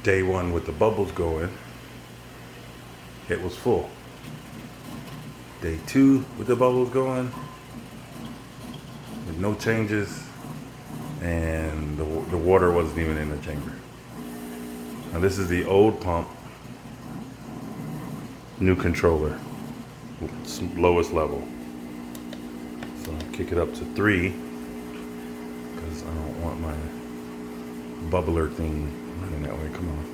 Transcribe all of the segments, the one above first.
day one with the bubbles going, it was full. Day two with the bubbles going, with no changes, and the water wasn't even in the chamber. Now this is the old pump, new controller, lowest level. So I'll kick it up to 3 because I don't want my bubbler thing running that way. Come on,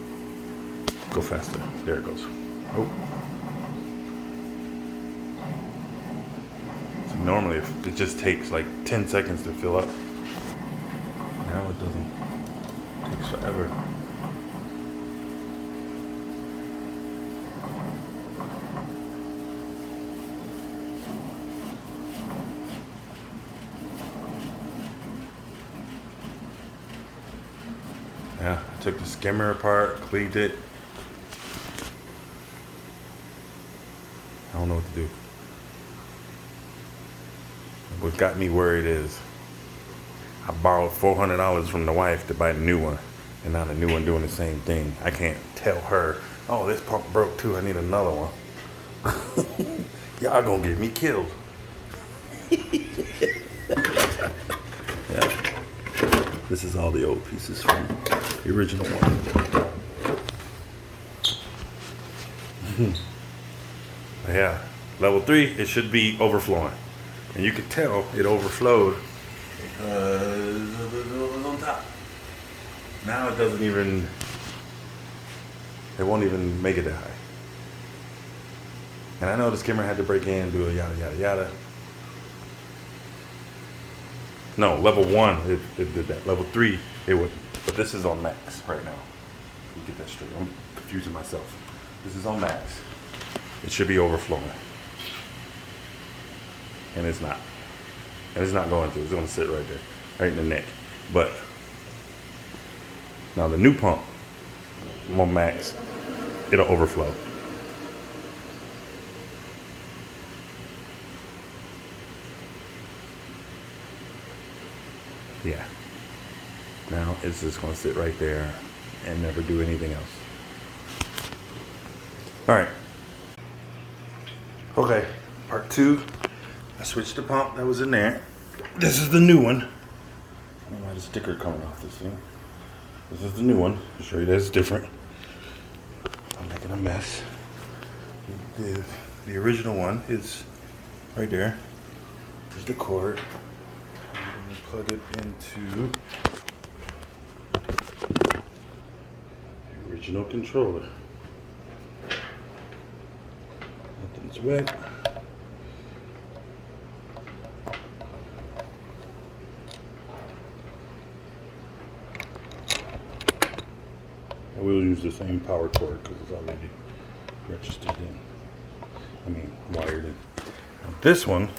go faster. There it goes. Oh. So normally it just takes like 10 seconds to fill up. Now it doesn't. It takes forever. Yeah, I took the skimmer apart, cleaned it. I don't know what to do. What got me worried is I borrowed $400 from the wife to buy the new one, and now the new one doing the same thing. I can't tell her, oh, this pump broke too, I need another one. Y'all gonna get me killed. Yeah. This is all the old pieces from the original one. Yeah, level 3, it should be overflowing. And you can tell it overflowed because it was on top. Now it doesn't even, it won't even make it that high. And I know the skimmer had to break in, do a yada, yada, yada. No, level 1, it did that. Level 3, it wouldn't. But this is on max right now. Let me get that straight. I'm confusing myself. This is on max. It should be overflowing. And it's not. And it's not going to. It's going to sit right there, right in the neck. But now the new pump, I'm on max, it'll overflow. Yeah. Now it's just going to sit right there and never do anything else. All right. Okay, part 2. I switched the pump that was in there. This is the new one. I don't know why the sticker coming off this thing. This is the new one. I'll show you that it's different. I'm making a mess. The original one is right there. There's the cord. I'm gonna plug it into the original controller. Nothing's wet. I will use the same power cord because it's already registered in. Wired in. Now this one,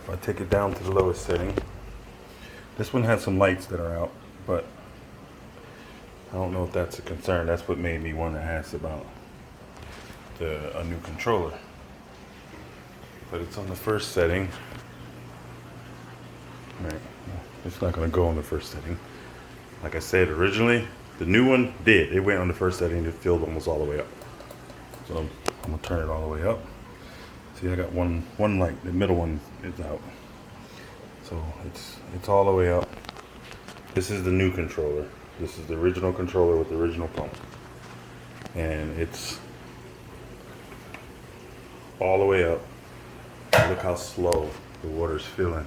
if I take it down to the lowest setting, this one has some lights that are out, but I don't know if that's a concern. That's what made me want to ask about a new controller. But it's on the first setting. Right. It's not going to go on the first setting. Like I said originally, the new one did. It went on the first setting. It filled almost all the way up. So I'm going to turn it all the way up. See, I got one light. The middle one is out. So it's all the way up. This is the new controller. This is the original controller with the original pump. And it's all the way up. Look how slow the water's filling.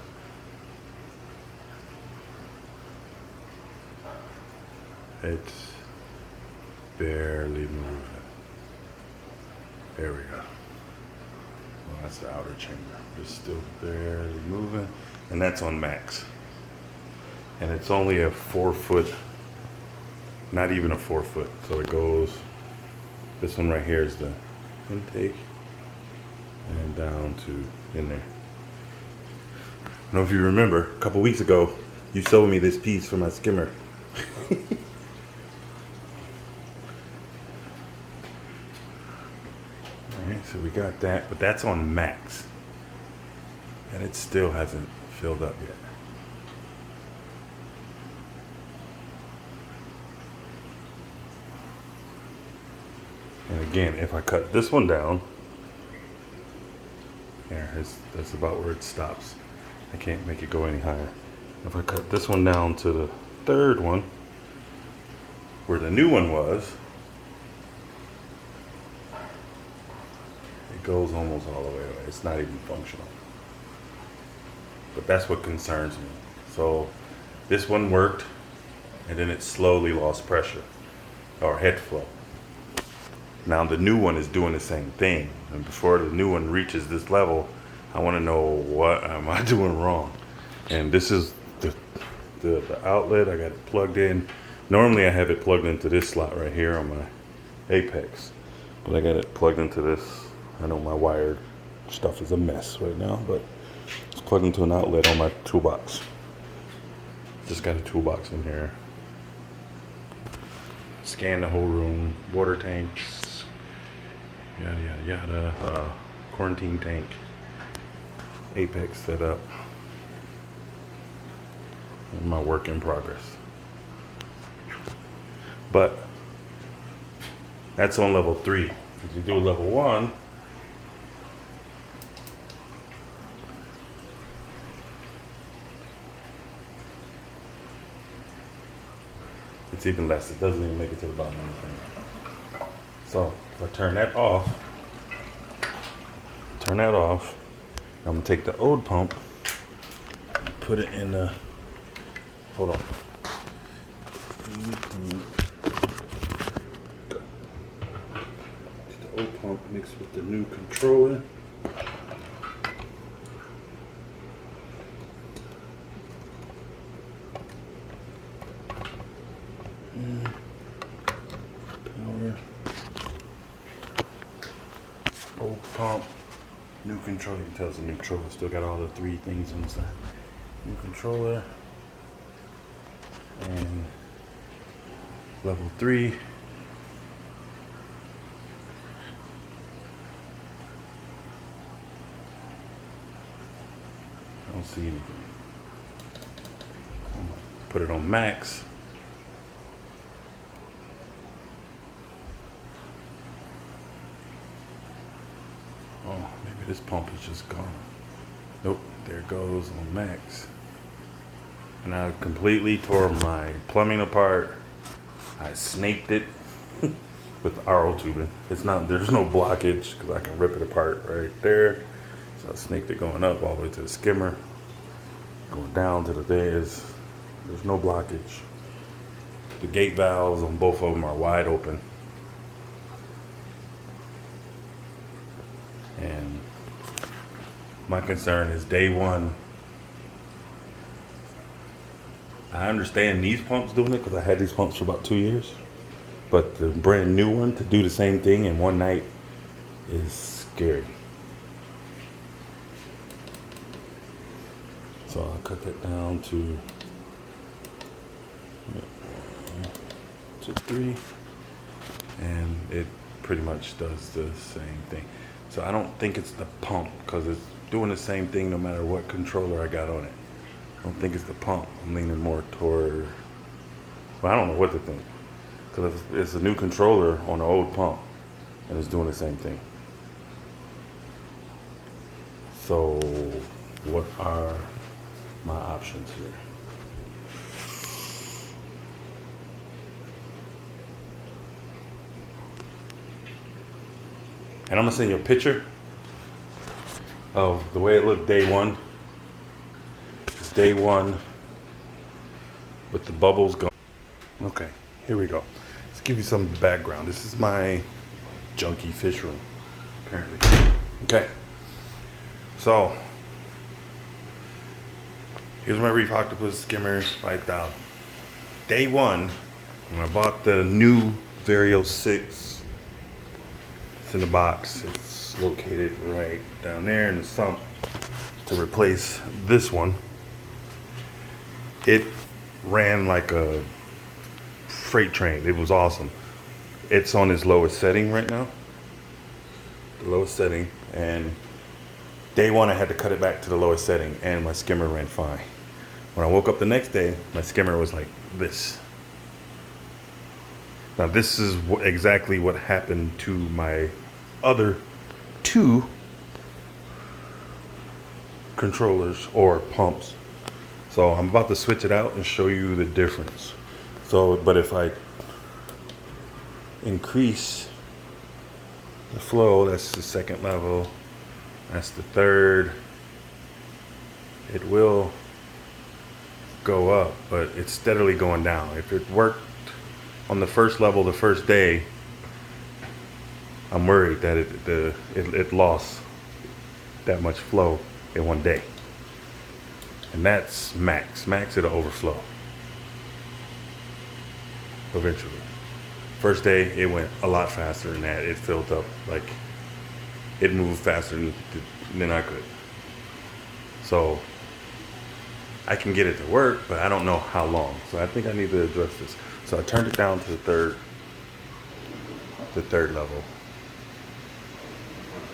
It's barely moving. There we go. Well, that's the outer chamber. It's still barely moving. And that's on max. And it's only a 4 foot, not even a 4 foot. So it goes, this one right here is the intake. And down to in there. I don't know if you remember, a couple weeks ago, you sold me this piece for my skimmer. Alright, so we got that, but that's on max. And it still hasn't filled up yet. And again, if I cut this one down, that's about where it stops. I can't make it go any higher. If I cut this one down to the third one, where the new one was, it goes almost all the way away. It's not even functional. But that's what concerns me. So this one worked, and then it slowly lost pressure or head flow. Now the new one is doing the same thing, and before the new one reaches this level, I want to know what am I doing wrong. And this is the outlet. I got it plugged in. Normally I have it plugged into this slot right here on my apex, but I got it plugged into this. I know my wired stuff is a mess right now, but it's plugged into an outlet on my toolbox. Just got a toolbox in here. Scan the whole room, water tanks, yada yada yada, quarantine tank, apex set up, and my work in progress. But that's on level 3. If you do level 1, it's even less. It doesn't even make it to the bottom of anything. So if I turn that off, I'm gonna take the old pump and put it in the, hold on. The old pump mixed with the new controller. Power. Old pump. New controller. You can tell it's a new controller. Still got all the 3 things inside. New controller. And level 3. I don't see anything. I'm gonna put it on max. Oh, maybe this pump is just gone. Nope, there it goes on max. And I completely tore my plumbing apart. I snaked it with RO tubing. There's no blockage because I can rip it apart right there. So I snaked it going up all the way to the skimmer, going down to the there's no blockage. The gate valves on both of them are wide open. And my concern is day 1. I understand these pumps doing it because I had these pumps for about 2 years. But the brand new one to do the same thing in one night is scary. So I'll cut that down to 3. And it pretty much does the same thing. So I don't think it's the pump because it's doing the same thing no matter what controller I got on it. I don't think it's the pump. I'm leaning more toward, well, I don't know what to think. Because it's a new controller on the old pump and it's doing the same thing. So what are my options here? And I'm gonna send you a picture of the way it looked day 1. It's day 1 with the bubbles going. Okay, here we go. Let's give you some background. This is my junky fish room, apparently. Okay, so here's my reef octopus skimmer 5000. Day 1, when I bought the new varios-6. In the box, it's located right down there in the sump to replace this one. It ran like a freight train. It was awesome. It's on its lowest setting right now, the lowest setting, and day 1 I had to cut it back to the lowest setting and my skimmer ran fine. When I woke up the next day, my skimmer was like this. Now this is exactly what happened to my other two controllers or pumps. So I'm about to switch it out and show you the difference. So, but if I increase the flow, that's the second level, that's the third, it will go up, but it's steadily going down. If it worked on the first level the first day, I'm worried that it lost that much flow in one day. And that's max. Max, it'll overflow eventually. First day, it went a lot faster than that. It filled up, like, it moved faster than I could. So I can get it to work, but I don't know how long. So I think I need to address this. So I turned it down to the third level.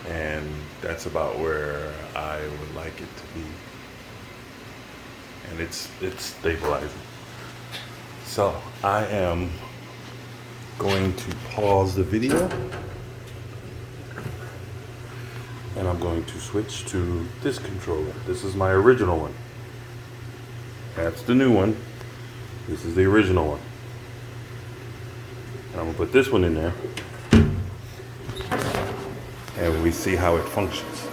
And that's about where I would like it to be. And it's stabilizing. So I am going to pause the video and I'm going to switch to this controller. This is my original one. That's the new one. This is the original one. And I'm gonna put this one in there and we see how it functions.